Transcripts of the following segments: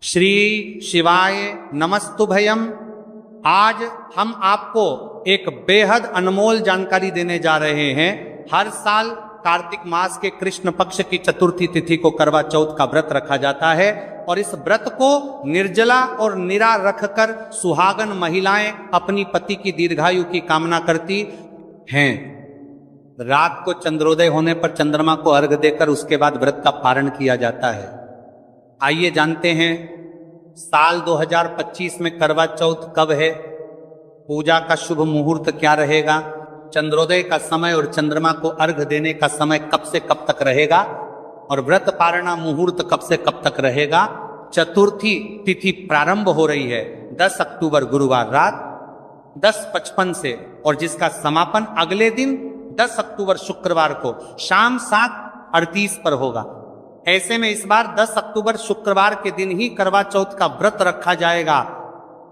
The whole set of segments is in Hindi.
श्री शिवाय नमस्तुभयम। आज हम आपको एक बेहद अनमोल जानकारी देने जा रहे हैं। हर साल कार्तिक मास के कृष्ण पक्ष की चतुर्थी तिथि को करवा चौथ का व्रत रखा जाता है और इस व्रत को निर्जला और निरा रखकर सुहागन महिलाएं अपनी पति की दीर्घायु की कामना करती हैं। रात को चंद्रोदय होने पर चंद्रमा को अर्घ देकर उसके बाद व्रत का पारण किया जाता है। आइए जानते हैं साल 2025 में करवा चौथ कब है, पूजा का शुभ मुहूर्त क्या रहेगा, चंद्रोदय का समय और चंद्रमा को अर्घ देने का समय कब से कब तक रहेगा और व्रत पारणा मुहूर्त कब से कब तक रहेगा। चतुर्थी तिथि प्रारंभ हो रही है 10 अक्टूबर गुरुवार रात 10:55 से और जिसका समापन अगले दिन 10 अक्टूबर शुक्रवार को शाम 7:38 पर होगा। ऐसे में इस बार 10 अक्टूबर शुक्रवार के दिन ही करवा चौथ का व्रत रखा जाएगा।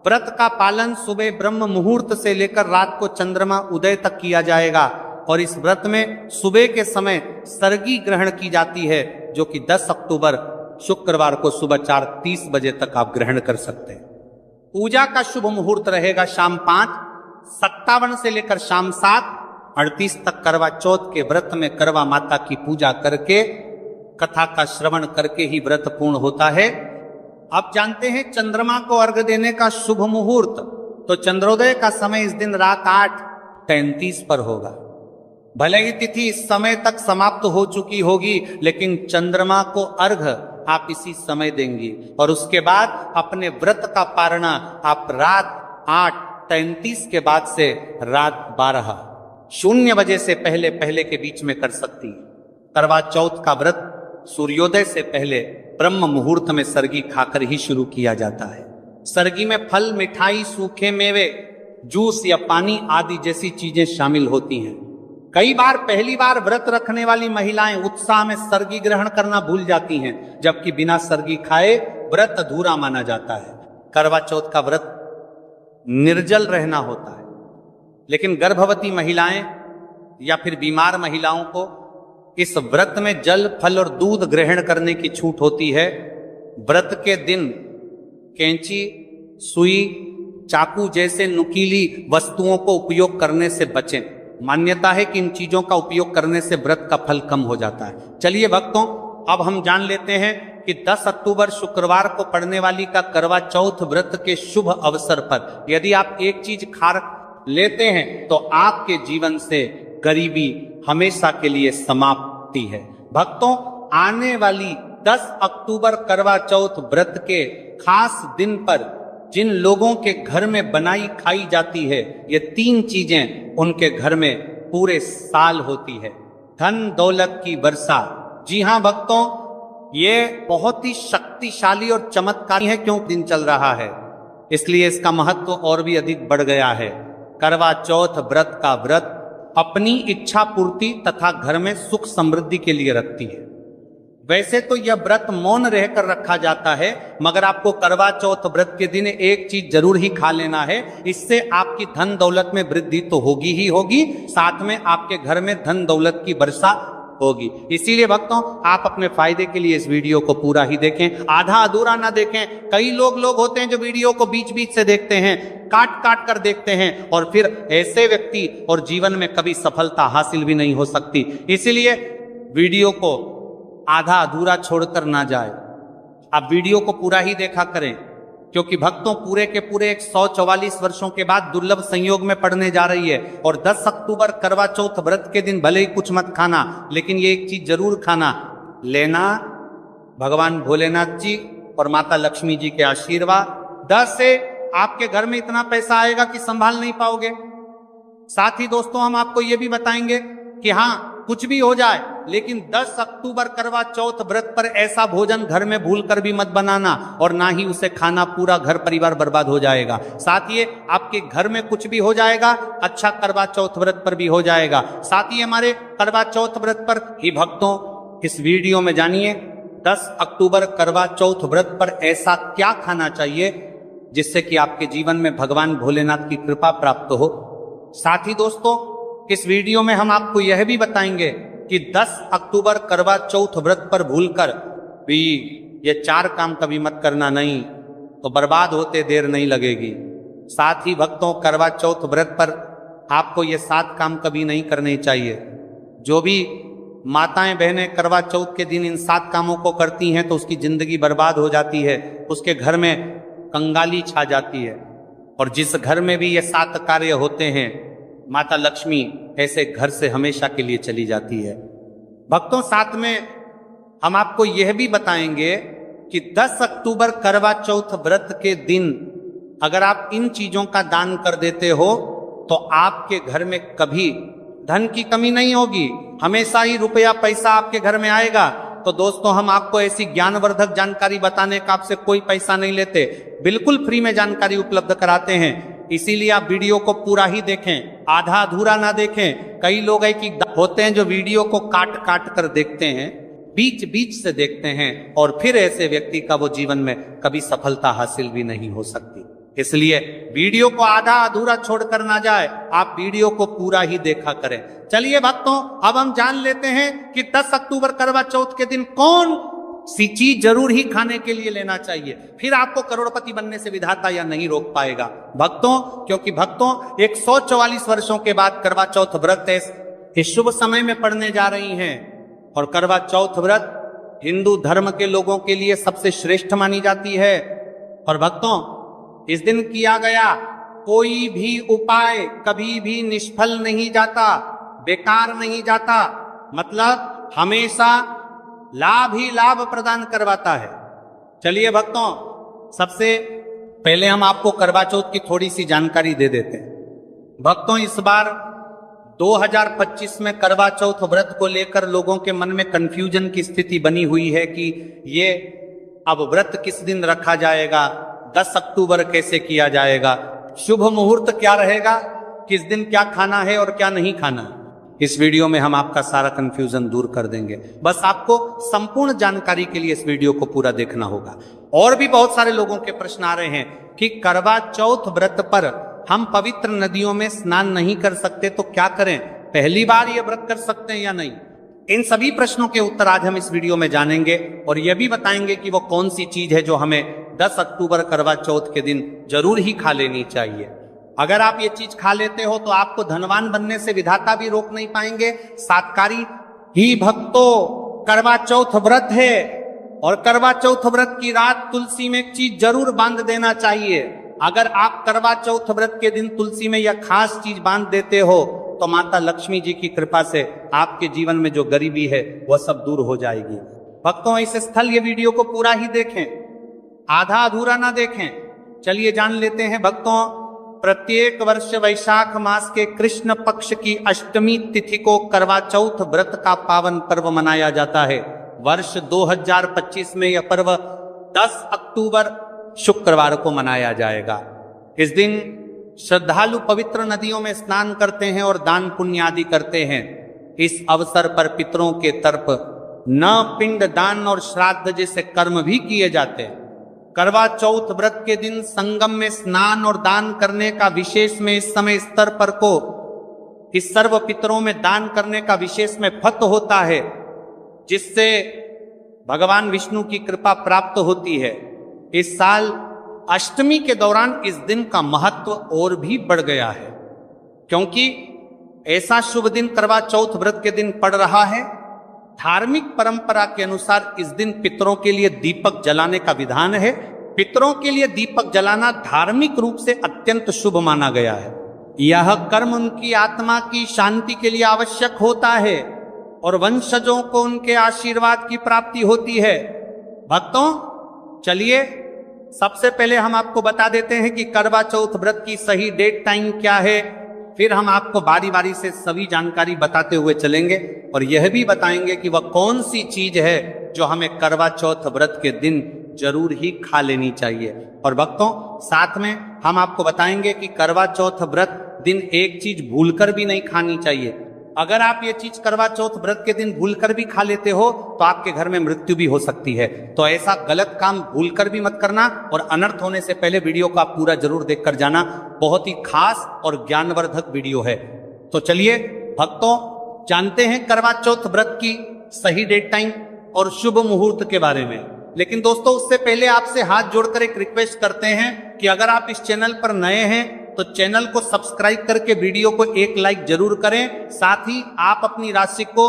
व्रत का पालन सुबह ब्रह्म मुहूर्त से लेकर रात को चंद्रमा उदय तक किया जाएगा और इस व्रत में सुबह के समय सर्गी ग्रहण की जाती है, जो कि 10 अक्टूबर शुक्रवार को सुबह 4:30 बजे तक आप ग्रहण कर सकते हैं। पूजा का शुभ मुहूर्त रहेगा शाम 5:57 से लेकर शाम 7:38 तक। करवा चौथ के व्रत में करवा माता की पूजा करके कथा का श्रवण करके ही व्रत पूर्ण होता है। अब जानते हैं चंद्रमा को अर्घ देने का शुभ मुहूर्त। तो चंद्रोदय का समय इस दिन रात 8:33 पर होगा। भले ही तिथि इस समय तक समाप्त हो चुकी होगी, लेकिन चंद्रमा को अर्घ आप इसी समय देंगी और उसके बाद अपने व्रत का पारणा आप रात 8:33 के बाद से रात 12:00 बजे से पहले पहले के बीच में कर सकती है। करवा चौथ का व्रत सूर्योदय से पहले ब्रह्म मुहूर्त में सरगी खाकर ही शुरू किया जाता है। सरगी में फल, मिठाई, सूखे मेवे, जूस या पानी आदि जैसी चीजें शामिल होती हैं। कई बार पहली बार व्रत रखने वाली महिलाएं उत्साह में सरगी ग्रहण करना भूल जाती हैं, जबकि बिना सरगी खाए व्रत अधूरा माना जाता है। करवा चौथ का व्रत निर्जल रहना होता है, लेकिन गर्भवती महिलाएं या फिर बीमार महिलाओं को इस व्रत में जल, फल और दूध ग्रहण करने की छूट होती है। व्रत के दिन कैंची, सुई, चाकू जैसे नुकीली वस्तुओं को उपयोग करने से बचें। मान्यता है कि इन चीजों का उपयोग करने से व्रत का फल कम हो जाता है। चलिए भक्तों, अब हम जान लेते हैं कि 10 अक्टूबर शुक्रवार को पड़ने वाली का करवा चौथ व्रत के शुभ अवसर पर यदि आप एक चीज खा लेते हैं तो आपके जीवन से गरीबी हमेशा के लिए समाप्ति है। भक्तों, आने वाली 10 अक्टूबर करवा चौथ व्रत के खास दिन पर जिन लोगों के घर में बनाई खाई जाती है, ये 3 चीजें उनके घर में पूरे साल होती है। धन दौलत की वर्षा। जी हां भक्तों, ये बहुत ही शक्तिशाली और चमत्कारी है। क्यों दिन चल रहा है, इसलिए इसका महत्व और भी अधिक बढ़ गया है। करवा चौथ व्रत का व्रत अपनी इच्छा पूर्ति तथा घर में सुख समृद्धि के लिए रखती है। वैसे तो यह व्रत मौन रहकर रखा जाता है, मगर आपको करवा चौथ व्रत के दिन एक चीज जरूर ही खा लेना है। इससे आपकी धन दौलत में वृद्धि तो होगी ही होगी, साथ में आपके घर में धन दौलत की वर्षा होगी। इसीलिए भक्तों, आप अपने फायदे के लिए इस वीडियो को पूरा ही देखें, आधा अधूरा ना देखें। कई लोग होते हैं जो वीडियो को बीच बीच से देखते हैं, काट काट कर देखते हैं, और फिर ऐसे व्यक्ति और जीवन में कभी सफलता हासिल भी नहीं हो सकती। इसीलिए वीडियो को आधा अधूरा छोड़कर ना जाए, आप वीडियो को पूरा ही देखा करें, क्योंकि भक्तों पूरे के पूरे 144 वर्षों के बाद दुर्लभ संयोग में पड़ने जा रही है। और 10 अक्टूबर करवा चौथ व्रत के दिन भले ही कुछ मत खाना, लेकिन ये एक चीज जरूर खाना लेना, भगवान भोलेनाथ जी और माता लक्ष्मी जी के आशीर्वाद। 10 से आपके घर में इतना पैसा आएगा कि संभाल नहीं पाओगे। साथ ही दोस्तों, हम आपको ये भी बताएंगे कि हाँ, कुछ भी हो जाए, लेकिन 10 अक्टूबर करवा चौथ व्रत पर ऐसा भोजन घर में भूलकर भी मत बनाना, और ना ही उसे खाना, पूरा घर परिवार बर्बाद हो जाएगा। साथ ही आपके घर में कुछ भी हो जाएगा, अच्छा करवा चौथ व्रत पर भी हो जाएगा। साथ ही हमारे करवा चौथ व्रत पर ही भक्तों इस वीडियो में जानिए 10 अक्टूबर करवा चौथ व्रत पर ऐसा क्या खाना चाहिए जिससे कि आपके जीवन में भगवान भोलेनाथ की कृपा प्राप्त हो। साथ ही दोस्तों, इस वीडियो में हम आपको यह भी बताएंगे कि 10 अक्टूबर करवा चौथ व्रत पर भूलकर भी ये 4 काम कभी मत करना, नहीं तो बर्बाद होते देर नहीं लगेगी। साथ ही भक्तों, करवा चौथ व्रत पर आपको ये 7 काम कभी नहीं करने चाहिए। जो भी माताएं बहनें करवा चौथ के दिन इन 7 कामों को करती हैं तो उसकी जिंदगी बर्बाद हो जाती है, उसके घर में कंगाली छा जाती है। और जिस घर में भी ये 7 कार्य होते हैं, माता लक्ष्मी ऐसे घर से हमेशा के लिए चली जाती है। भक्तों, साथ में हम आपको यह भी बताएंगे कि 10 अक्टूबर करवा चौथ व्रत के दिन अगर आप इन चीजों का दान कर देते हो तो आपके घर में कभी धन की कमी नहीं होगी, हमेशा ही रुपया पैसा आपके घर में आएगा। तो दोस्तों, हम आपको ऐसी ज्ञानवर्धक जानकारी बताने का आपसे कोई पैसा नहीं लेते, बिल्कुल फ्री में जानकारी उपलब्ध कराते हैं। इसीलिए आप वीडियो को पूरा ही देखें, आधा अधूरा ना देखें। कई लोग है कि होते हैं जो वीडियो को काट काट कर देखते हैं, बीच बीच से देखते हैं, और फिर ऐसे व्यक्ति का वो जीवन में कभी सफलता हासिल भी नहीं हो सकती। इसलिए वीडियो को आधा अधूरा छोड़कर ना जाए, आप वीडियो को पूरा ही देखा करें। चलिए भक्तों, अब हम जान लेते हैं कि 10 अक्टूबर करवा चौथ के दिन कौन सी चीज जरूर ही खाने के लिए लेना चाहिए, फिर आपको करोड़पति बनने से विधाता या नहीं रोक पाएगा। भक्तों, क्योंकि भक्तों 144 वर्षों के बाद करवा चौथ व्रत इस शुभ समय में पड़ने जा रही हैं। और करवा चौथ व्रत हिंदू धर्म के लोगों के लिए सबसे श्रेष्ठ मानी जाती है। और भक्तों, इस दिन किया गया कोई भी उपाय कभी भी निष्फल नहीं जाता, बेकार नहीं जाता, मतलब हमेशा लाभ ही लाभ प्रदान करवाता है। चलिए भक्तों, सबसे पहले हम आपको करवा चौथ की थोड़ी सी जानकारी दे देते हैं। भक्तों, इस बार 2025 में करवा चौथ व्रत को लेकर लोगों के मन में कंफ्यूजन की स्थिति बनी हुई है कि ये अब व्रत किस दिन रखा जाएगा, 10 अक्टूबर कैसे किया जाएगा, शुभ मुहूर्त क्या रहेगा, किस दिन क्या खाना है और क्या नहीं खाना। इस वीडियो में हम आपका सारा कंफ्यूजन दूर कर देंगे। बस आपको संपूर्ण जानकारी के लिए इस वीडियो को पूरा देखना होगा। और भी बहुत सारे लोगों के प्रश्न आ रहे हैं कि करवा चौथ व्रत पर हम पवित्र नदियों में स्नान नहीं कर सकते तो क्या करें, पहली बार ये व्रत कर सकते हैं या नहीं। इन सभी प्रश्नों के उत्तर आज हम इस वीडियो में जानेंगे और यह भी बताएंगे कि वो कौन सी चीज है जो हमें 10 अक्टूबर करवा चौथ के दिन जरूर ही खा लेनी चाहिए। अगर आप ये चीज खा लेते हो तो आपको धनवान बनने से विधाता भी रोक नहीं पाएंगे। सातकारी ही भक्तों, करवा चौथ व्रत है और करवा चौथ व्रत की रात तुलसी में एक चीज जरूर बांध देना चाहिए। अगर आप करवा चौथ व्रत के दिन तुलसी में यह खास चीज बांध देते हो तो माता लक्ष्मी जी की कृपा से आपके जीवन में जो गरीबी है वह सब दूर हो जाएगी। भक्तों, इस स्थल ये वीडियो को पूरा ही देखें, आधा अधूरा ना देखें। चलिए जान लेते हैं भक्तों, प्रत्येक वर्ष वैशाख मास के कृष्ण पक्ष की अष्टमी तिथि को करवा चौथ व्रत का पावन पर्व मनाया जाता है। वर्ष 2025 में यह पर्व 10 अक्टूबर शुक्रवार को मनाया जाएगा। इस दिन श्रद्धालु पवित्र नदियों में स्नान करते हैं और दान पुण्य आदि करते हैं। इस अवसर पर पितरों के तरफ न पिंड दान और श्राद्ध जैसे कर्म भी किए जाते हैं। करवा चौथ व्रत के दिन संगम में स्नान और दान करने का विशेष में इस समय स्तर पर को इस सर्व पितरों में दान करने का विशेष में फत होता है, जिससे भगवान विष्णु की कृपा प्राप्त होती है। इस साल अष्टमी के दौरान इस दिन का महत्व और भी बढ़ गया है, क्योंकि ऐसा शुभ दिन करवा चौथ व्रत के दिन पड़ रहा है। धार्मिक परंपरा के अनुसार इस दिन पितरों के लिए दीपक जलाने का विधान है। पितरों के लिए दीपक जलाना धार्मिक रूप से अत्यंत शुभ माना गया है। यह कर्म उनकी आत्मा की शांति के लिए आवश्यक होता है और वंशजों को उनके आशीर्वाद की प्राप्ति होती है। भक्तों, चलिए सबसे पहले हम आपको बता देते हैं कि करवा चौथ व्रत की सही डेट टाइम क्या है, फिर हम आपको बारी बारी से सभी जानकारी बताते हुए चलेंगे और यह भी बताएंगे कि वह कौन सी चीज है जो हमें करवा चौथ व्रत के दिन जरूर ही खा लेनी चाहिए। और भक्तों, साथ में हम आपको बताएंगे कि करवा चौथ व्रत दिन एक चीज भूलकर भी नहीं खानी चाहिए। अगर आप ये चीज करवा चौथ व्रत के दिन भूलकर भी खा लेते हो तो आपके घर में मृत्यु भी हो सकती है। तो ऐसा गलत काम भूलकर भी मत करना और अनर्थ होने से पहले वीडियो को आप पूरा जरूर देखकर जाना। बहुत ही खास और ज्ञानवर्धक वीडियो है। तो चलिए भक्तों, जानते हैं करवा चौथ व्रत की सही डेट टाइम और शुभ मुहूर्त के बारे में। लेकिन दोस्तों उससे पहले आपसे हाथ जोड़कर एक रिक्वेस्ट करते हैं कि अगर आप इस चैनल पर नए हैं तो चैनल को सब्सक्राइब करके वीडियो को एक लाइक जरूर करें। साथ ही आप अपनी राशि को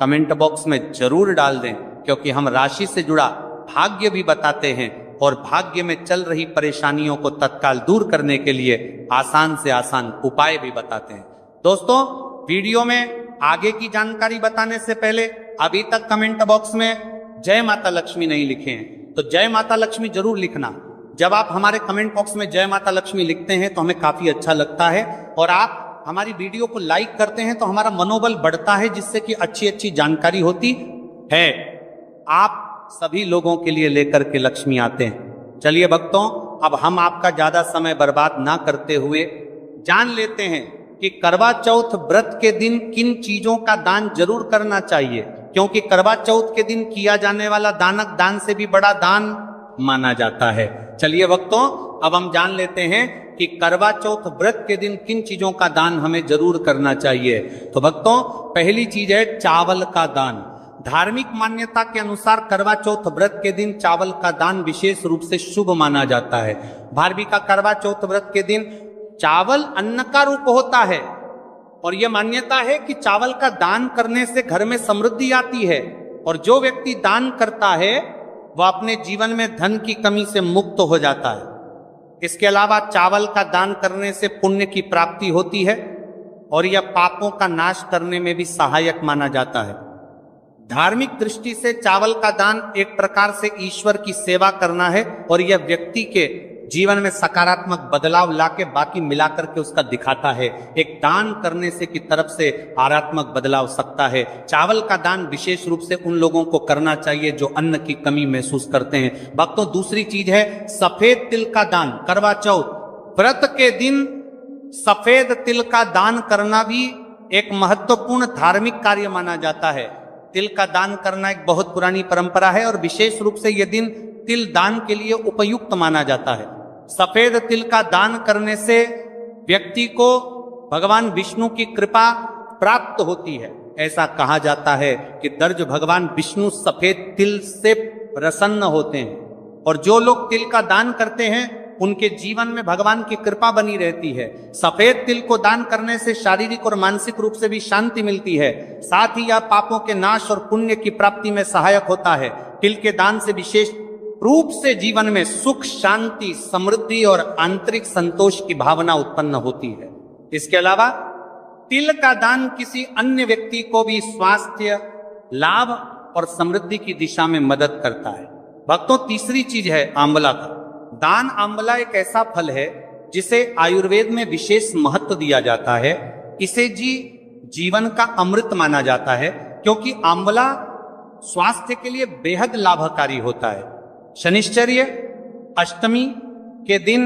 कमेंट बॉक्स में जरूर डाल दें, क्योंकि हम राशि से जुड़ा भाग्य भी बताते हैं और भाग्य में चल रही परेशानियों को तत्काल दूर करने के लिए आसान से आसान उपाय भी बताते हैं। दोस्तों वीडियो में आगे की जानकारी बताने से पहले अभी तक कमेंट बॉक्स में जय माता लक्ष्मी नहीं लिखे हैं तो जय माता लक्ष्मी जरूर लिखना। जब आप हमारे कमेंट बॉक्स में जय माता लक्ष्मी लिखते हैं तो हमें काफी अच्छा लगता है और आप हमारी वीडियो को लाइक करते हैं तो हमारा मनोबल बढ़ता है, जिससे कि अच्छी अच्छी जानकारी होती है। आप सभी लोगों के लिए लेकर के लक्ष्मी आते हैं। चलिए भक्तों, अब हम आपका ज्यादा समय बर्बाद ना करते हुए जान लेते हैं कि करवा चौथ व्रत के दिन किन चीजों का दान जरूर करना चाहिए, क्योंकि करवा चौथ के दिन किया जाने वाला दानक दान से भी बड़ा दान माना जाता है। चलिए भक्तों, अब हम जान लेते हैं कि करवा चौथ व्रत के दिन किन चीजों का दान हमें जरूर करना चाहिए। तो भक्तों पहली चीज है चावल का दान। धार्मिक मान्यता के अनुसार करवा चौथ व्रत के दिन चावल का दान विशेष रूप से शुभ माना जाता है। भारवी का करवा चौथ व्रत के दिन चावल अन्न का रूप होता है और यह मान्यता है कि चावल का दान करने से घर में समृद्धि आती है और जो व्यक्ति दान करता है वह अपने जीवन में धन की कमी से मुक्त हो जाता है। इसके अलावा चावल का दान करने से पुण्य की प्राप्ति होती है और यह पापों का नाश करने में भी सहायक माना जाता है। धार्मिक दृष्टि से चावल का दान एक प्रकार से ईश्वर की सेवा करना है और यह व्यक्ति के जीवन में सकारात्मक बदलाव लाके बाकी मिलाकर के उसका दिखाता है। एक दान करने से की तरफ से आरात्मक बदलाव सकता है। चावल का दान विशेष रूप से उन लोगों को करना चाहिए जो अन्न की कमी महसूस करते हैं। भक्तों दूसरी चीज है सफेद तिल का दान। करवा चौथ व्रत के दिन सफेद तिल का दान करना भी एक महत्वपूर्ण धार्मिक कार्य माना जाता है। तिल का दान करना एक बहुत पुरानी परंपरा है और विशेष रूप से यह दिन तिल दान के लिए उपयुक्त माना जाता है। सफेद तिल का दान करने से व्यक्ति को भगवान विष्णु की कृपा प्राप्त होती है। ऐसा कहा जाता है कि दर्ज भगवान विष्णु सफेद तिल से प्रसन्न होते हैं और जो लोग तिल का दान करते हैं उनके जीवन में भगवान की कृपा बनी रहती है। सफेद तिल को दान करने से शारीरिक और मानसिक रूप से भी शांति मिलती है। साथ ही यह पापों के नाश और पुण्य की प्राप्ति में सहायक होता है। तिल के दान से विशेष रूप से जीवन में सुख, शांति, समृद्धि और आंतरिक संतोष की भावना उत्पन्न होती है। इसके अलावा तिल का दान किसी अन्य व्यक्ति को भी स्वास्थ्य लाभ और समृद्धि की दिशा में मदद करता है। भक्तों तीसरी चीज है आंवला का दान। आंवला एक ऐसा फल है जिसे आयुर्वेद में विशेष महत्व दिया जाता है। इसे जीवन का अमृत माना जाता है क्योंकि आंवला स्वास्थ्य के लिए बेहद लाभकारी होता है। शनिश्चर्य अष्टमी के दिन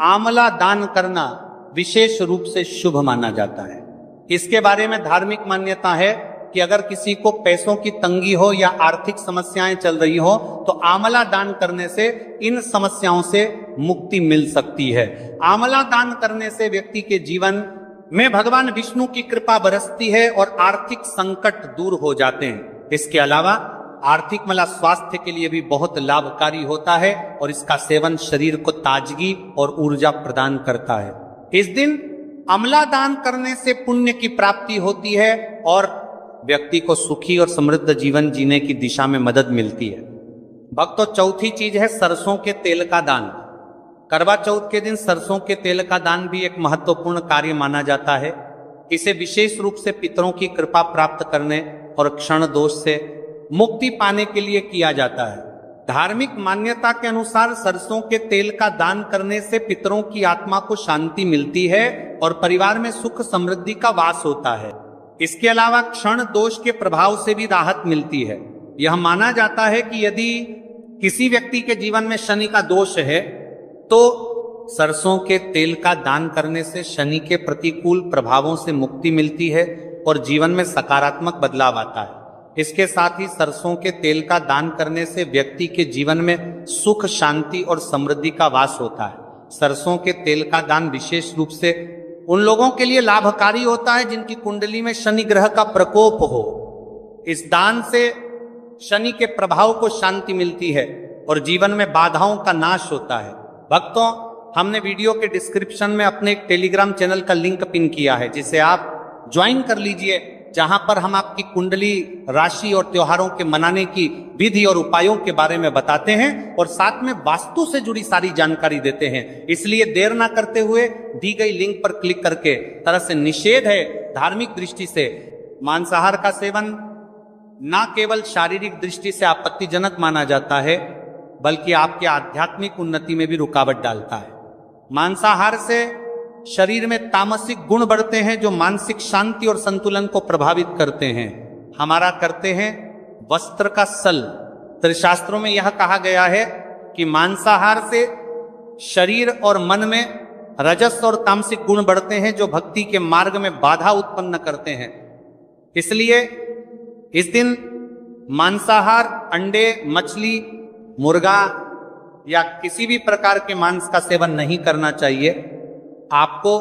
आंवला दान करना विशेष रूप से शुभ माना जाता है। इसके बारे में धार्मिक मान्यता है कि अगर किसी को पैसों की तंगी हो या आर्थिक समस्याएं चल रही हो तो आंवला दान करने से इन समस्याओं से मुक्ति मिल सकती है। आंवला दान करने से व्यक्ति के जीवन में भगवान विष्णु की कृपा बरसती है और आर्थिक संकट दूर हो जाते हैं। इसके अलावा आर्थिक स्वास्थ्य के लिए भी बहुत लाभकारी होता है और इसका सेवन शरीर को ताजगी और ऊर्जा प्रदान करता है। इस दिन आंवला दान करने से पुण्य की प्राप्ति होती है और व्यक्ति को सुखी और समृद्ध जीवन जीने की दिशा में मदद मिलती है। भक्तों चौथी चीज है सरसों के तेल का दान। करवा चौथ के दिन सरसों के तेल का दान भी एक महत्वपूर्ण कार्य माना जाता है। इसे विशेष रूप से पितरों की कृपा प्राप्त करने और क्षण दोष से मुक्ति पाने के लिए किया जाता है। धार्मिक मान्यता के अनुसार सरसों के तेल का दान करने से पितरों की आत्मा को शांति मिलती है और परिवार में सुख समृद्धि का वास होता है। इसके अलावा क्षण दोष के प्रभाव से भी राहत मिलती है। यह माना जाता है कि यदि किसी व्यक्ति के जीवन में शनि का दोष है तो सरसों के तेल का दान करने से शनि के प्रतिकूल प्रभावों से मुक्ति मिलती है और जीवन में सकारात्मक बदलाव आता है। इसके साथ ही सरसों के तेल का दान करने से व्यक्ति के जीवन में सुख, शांति और समृद्धि का वास होता है। सरसों के तेल का दान विशेष रूप से उन लोगों के लिए लाभकारी होता है जिनकी कुंडली में शनि ग्रह का प्रकोप हो। इस दान से शनि के प्रभाव को शांति मिलती है और जीवन में बाधाओं का नाश होता है। भक्तों, हमने वीडियो के डिस्क्रिप्शन में अपने एक टेलीग्राम चैनल का लिंक पिन किया है, जिसे आप ज्वाइन कर लीजिए, जहां पर हम आपकी कुंडली, राशि और त्योहारों के मनाने की विधि और उपायों के बारे में बताते हैं और साथ में वास्तु से जुड़ी सारी जानकारी देते हैं। इसलिए देर ना करते हुए दी गई लिंक पर क्लिक करके, तरह से निषेध है धार्मिक दृष्टि से मांसाहार का सेवन न केवल शारीरिक दृष्टि से आपत्तिजनक माना जाता है, बल्कि आपके आध्यात्मिक उन्नति में भी रुकावट डालता है। मांसाहार से शरीर में तामसिक गुण बढ़ते हैं जो मानसिक शांति और संतुलन को प्रभावित करते हैं। हमारा करते हैं वस्त्र का सल। शास्त्रों में यह कहा गया है कि मांसाहार से शरीर और मन में रजस और तामसिक गुण बढ़ते हैं जो भक्ति के मार्ग में बाधा उत्पन्न करते हैं। इसलिए इस दिन मांसाहार, अंडे, मछली, मुर्गा या किसी भी प्रकार के मांस का सेवन नहीं करना चाहिए। आपको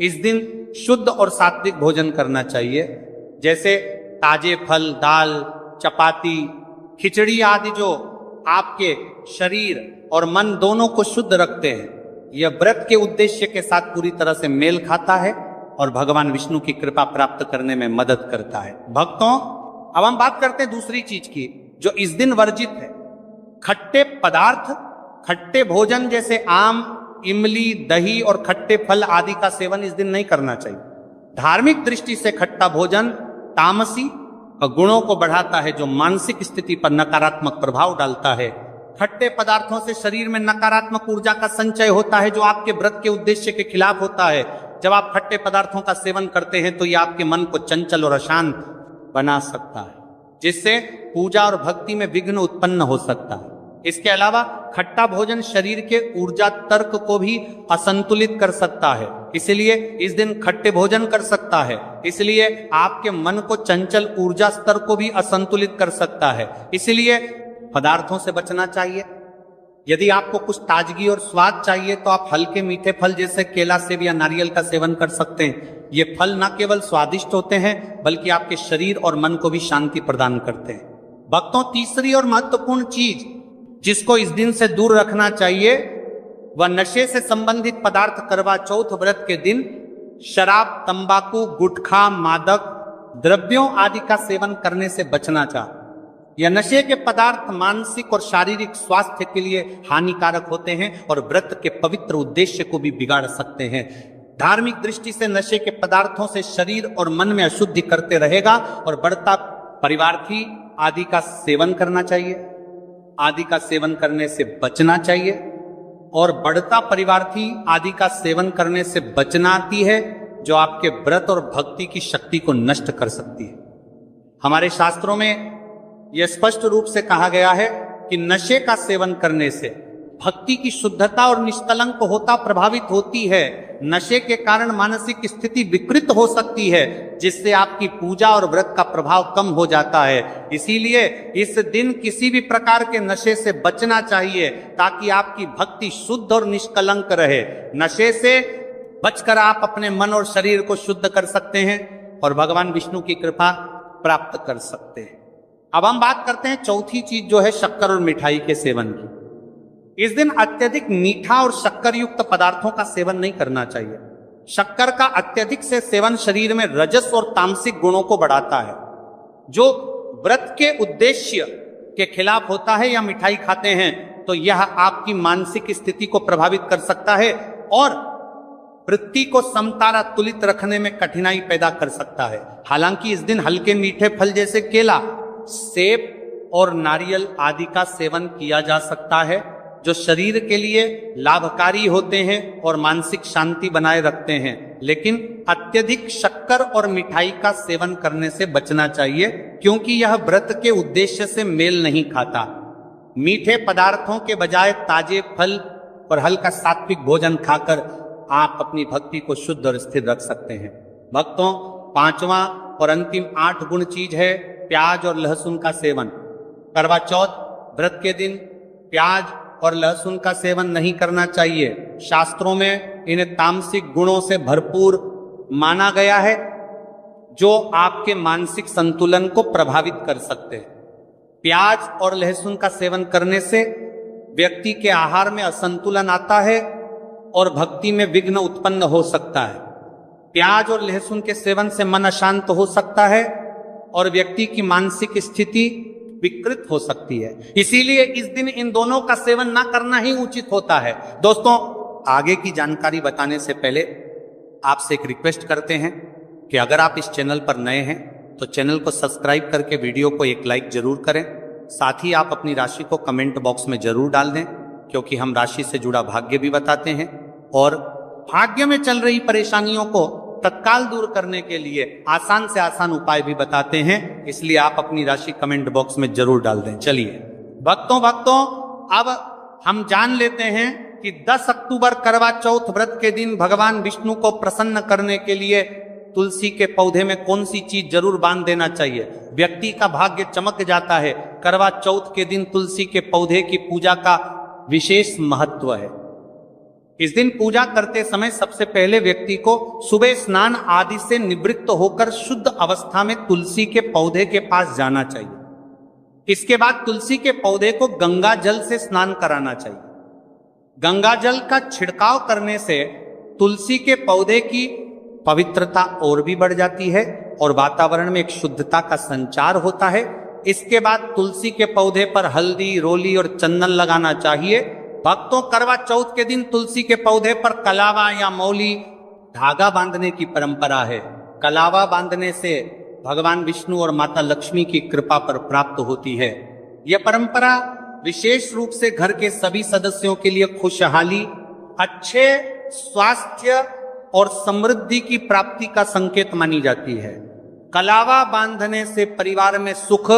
इस दिन शुद्ध और सात्विक भोजन करना चाहिए, जैसे ताजे फल, दाल, चपाती, खिचड़ी आदि जो आपके शरीर और मन दोनों को शुद्ध रखते हैं। यह व्रत के उद्देश्य के साथ पूरी तरह से मेल खाता है और भगवान विष्णु की कृपा प्राप्त करने में मदद करता है। भक्तों, अब हम बात करते हैं दूसरी चीज की जो इस दिन वर्जित है। खट्टे पदार्थ, खट्टे भोजन जैसे आम, इमली, दही और खट्टे फल आदि का सेवन इस दिन नहीं करना चाहिए। धार्मिक दृष्टि से खट्टा भोजन तामसी गुणों को बढ़ाता है जो मानसिक स्थिति पर नकारात्मक प्रभाव डालता है। खट्टे पदार्थों से शरीर में नकारात्मक ऊर्जा का संचय होता है जो आपके व्रत के उद्देश्य के खिलाफ होता है। जब आप खट्टे पदार्थों का सेवन करते हैं तो यह आपके मन को चंचल और अशांत बना सकता है, जिससे पूजा और भक्ति में विघ्न उत्पन्न हो सकता है। इसके अलावा खट्टा भोजन शरीर के ऊर्जा तर्क को भी असंतुलित कर सकता है, इसलिए इस दिन खट्टे भोजन कर सकता है। इसलिए आपके मन को चंचल ऊर्जा स्तर को भी असंतुलित कर सकता है, इसलिए पदार्थों से बचना चाहिए। यदि आपको कुछ ताजगी और स्वाद चाहिए तो आप हल्के मीठे फल जैसे केला, सेब या नारियल का सेवन कर सकते हैं। ये फल न केवल स्वादिष्ट होते हैं बल्कि आपके शरीर और मन को भी शांति प्रदान करते हैं। भक्तों, तीसरी और महत्वपूर्ण चीज जिसको इस दिन से दूर रखना चाहिए वह नशे से संबंधित पदार्थ। करवा चौथ व्रत के दिन शराब, तंबाकू, गुटखा, मादक द्रव्यों आदि का सेवन करने से बचना चाहिए। यह नशे के पदार्थ मानसिक और शारीरिक स्वास्थ्य के लिए हानिकारक होते हैं और व्रत के पवित्र उद्देश्य को भी बिगाड़ सकते हैं। धार्मिक दृष्टि से नशे के पदार्थों से शरीर और मन में अशुद्धि करते रहेगा और बढ़ता परिवार्थी आदि का सेवन करना चाहिए, आदि का सेवन करने से बचना चाहिए। और बढ़ता परिवार्थी आदि का सेवन करने से बचना आती है जो आपके व्रत और भक्ति की शक्ति को नष्ट कर सकती है। हमारे शास्त्रों में यह स्पष्ट रूप से कहा गया है कि नशे का सेवन करने से भक्ति की शुद्धता और निष्कलंक होता प्रभावित होती है। नशे के कारण मानसिक स्थिति विकृत हो सकती है, जिससे आपकी पूजा और व्रत का प्रभाव कम हो जाता है। इसीलिए इस दिन किसी भी प्रकार के नशे से बचना चाहिए ताकि आपकी भक्ति शुद्ध और निष्कलंक रहे। नशे से बचकर आप अपने मन और शरीर को शुद्ध कर सकते हैं और भगवान विष्णु की कृपा प्राप्त कर सकते हैं। अब हम बात करते हैं चौथी चीज जो है शक्कर और मिठाई के सेवन की। इस दिन अत्यधिक मीठा और शक्कर युक्त पदार्थों का सेवन नहीं करना चाहिए। शक्कर का अत्यधिक से सेवन शरीर में रजस और तामसिक गुणों को बढ़ाता है जो व्रत के उद्देश्य के खिलाफ होता है। या मिठाई खाते हैं तो यह आपकी मानसिक स्थिति को प्रभावित कर सकता है और वृत्ति को समतारा तुलित रखने में कठिनाई पैदा कर सकता है। हालांकि इस दिन हल्के मीठे फल जैसे केला, सेब और नारियल आदि का सेवन किया जा सकता है जो शरीर के लिए लाभकारी होते हैं और मानसिक शांति बनाए रखते हैं। लेकिन अत्यधिक शक्कर और मिठाई का सेवन करने से बचना चाहिए क्योंकि यह व्रत के उद्देश्य से मेल नहीं खाता। मीठे पदार्थों के बजाय ताजे फल और हल्का सात्विक भोजन खाकर आप अपनी भक्ति को शुद्ध और स्थिर रख सकते हैं। भक्तों, पांचवा और अंतिम 8 गुण चीज है प्याज और लहसुन का सेवन। करवा चौथ व्रत के दिन प्याज और लहसुन का सेवन नहीं करना चाहिए। शास्त्रों में इन्हें तामसिक गुणों से भरपूर माना गया है जो आपके मानसिक संतुलन को प्रभावित कर सकते हैं। प्याज और लहसुन का सेवन करने से व्यक्ति के आहार में असंतुलन आता है और भक्ति में विघ्न उत्पन्न हो सकता है। प्याज और लहसुन के सेवन से मन अशांत हो सकता है और व्यक्ति की मानसिक स्थिति विकृत हो सकती है। इसीलिए इस दिन इन दोनों का सेवन ना करना ही उचित होता है। दोस्तों, आगे की जानकारी बताने से पहले आपसे एक रिक्वेस्ट करते हैं कि अगर आप इस चैनल पर नए हैं तो चैनल को सब्सक्राइब करके वीडियो को एक लाइक जरूर करें। साथ ही आप अपनी राशि को कमेंट बॉक्स में जरूर डाल दें, क्योंकि हम राशि से जुड़ा भाग्य भी बताते हैं और भाग्य में चल रही परेशानियों को तत्काल दूर करने के लिए आसान से आसान उपाय भी बताते हैं। इसलिए आप अपनी राशि कमेंट बॉक्स में जरूर डाल दें। चलिए भक्तों अब हम जान लेते हैं कि 10 अक्टूबर करवा चौथ व्रत के दिन भगवान विष्णु को प्रसन्न करने के लिए तुलसी के पौधे में कौन सी चीज जरूर बांध देना चाहिए। व्यक्ति का भाग्य चमक जाता है। करवा चौथ के दिन तुलसी के पौधे की पूजा का विशेष महत्व है। इस दिन पूजा करते समय सबसे पहले व्यक्ति को सुबह स्नान आदि से निवृत्त होकर शुद्ध अवस्था में तुलसी के पौधे के पास जाना चाहिए। इसके बाद तुलसी के पौधे को गंगा जल से स्नान कराना चाहिए। गंगा जल का छिड़काव करने से तुलसी के पौधे की पवित्रता और भी बढ़ जाती है और वातावरण में एक शुद्धता का संचार होता है। इसके बाद तुलसी के पौधे पर हल्दी, रोली और चंदन लगाना चाहिए। भक्तों, करवा चौथ के दिन तुलसी के पौधे पर कलावा या मौली धागा बांधने की परंपरा है। कलावा बांधने से भगवान विष्णु और माता लक्ष्मी की कृपा पर प्राप्त होती है। यह परंपरा विशेष रूप से घर के सभी सदस्यों के लिए खुशहाली, अच्छे स्वास्थ्य और समृद्धि की प्राप्ति का संकेत मानी जाती है। कलावा बांधने से परिवार में सुख,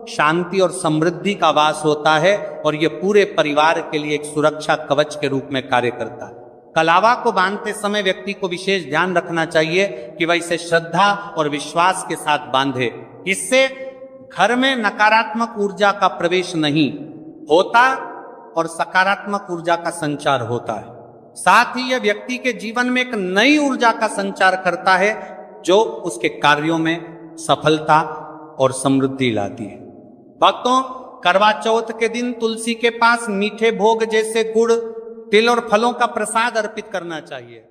शांति और समृद्धि का वास होता है और यह पूरे परिवार के लिए एक सुरक्षा कवच के रूप में कार्य करता है। कलावा को बांधते समय व्यक्ति को विशेष ध्यान रखना चाहिए कि वह इसे श्रद्धा और विश्वास के साथ बांधे। इससे घर में नकारात्मक ऊर्जा का प्रवेश नहीं होता और सकारात्मक ऊर्जा का संचार होता है। साथ ही यह व्यक्ति के जीवन में एक नई ऊर्जा का संचार करता है जो उसके कार्यों में सफलता और समृद्धि लाती है। भक्तों, करवा चौथ के दिन तुलसी के पास मीठे भोग जैसे गुड़, तिल और फलों का प्रसाद अर्पित करना चाहिए।